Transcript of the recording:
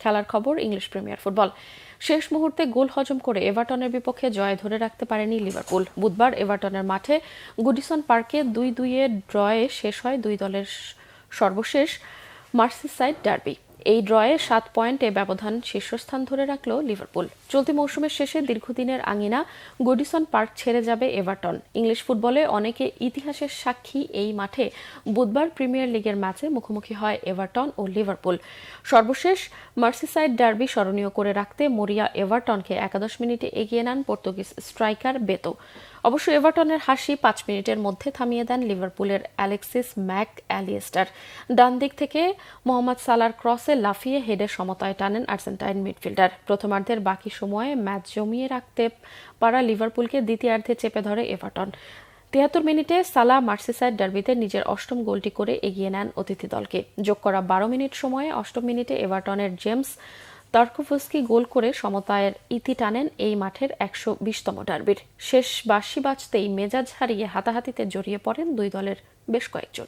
খেলার খবর English premier football. শেষ মুহূর্তে গোল হজম করে এভারটনের বিপক্ষে জয় ধরে রাখতে পারেনি লিভারপুল। বুধবার এভারটনের মাঠে গুডিসন পার্কে 2-2 ড্রয়ে শেষ হয় দুই দলের সর্বশেষ মার্সিসাইড ডার্বি। এই ড্রয়ে 7 পয়েন্টে ব্যবধান শীর্ষস্থান ধরে রাখল লিভারপুল। চলতি মৌসুমের শেষে দীর্ঘদিনের আঙিনা গুডিসন পার্ক ছেড়ে যাবে এভারটন। ইংলিশ ফুটবলে অনেকে ইতিহাসের সাক্ষী এই মাঠে বুধবার প্রিমিয়ার লিগের ম্যাচে মুখোমুখি হয় এভারটন ও লিভারপুল। সর্বশেষ মার্সিসাইড ডার্বি স্মরণীয় করে রাখতে মরিয়া এভারটনকে 11 মিনিটে এগিয়ে নেন পর্তুগিজ স্ট্রাইকার বেতো। অবশ্য এভারটনের হাসি 5 মিনিটের মধ্যে থামিয়ে দেন লিভারপুলের অ্যালেক্সিস ম্যাক অ্যালিস্টার। ডান দিক থেকে মোহাম্মদ সালার ক্রসে লাফিয়ে হেডে সমতায় টানেন আর্জেন্টাইন মিডফিল্ডার। প্রথমার্ধের বাকি সময়ে ম্যাচ জমিয়ে রাখতে পারা লিভারপুলকে দ্বিতীয়ার্ধে চেপে ধরে এভারটন। 73 মিনিটে সালা মার্সিসাইড ডার্বিতে নিজের 8ম গোলটি করে এগিয়ে নেন অতিথি দলকে। যোগ করা 12 মিনিট সময়ে 8ম মিনিটে এভারটনের জেমস তার্কোভস্কি গোল করে সমতায়ের ইতি টানেন এই মাঠের 120তম ডার্বির। শেষ বাঁশি বাজতেই মেজাজ হারিয়ে হাতাহাতিতে জড়িয়ে পড়েন দুই দলের বেশ কয়েকজন।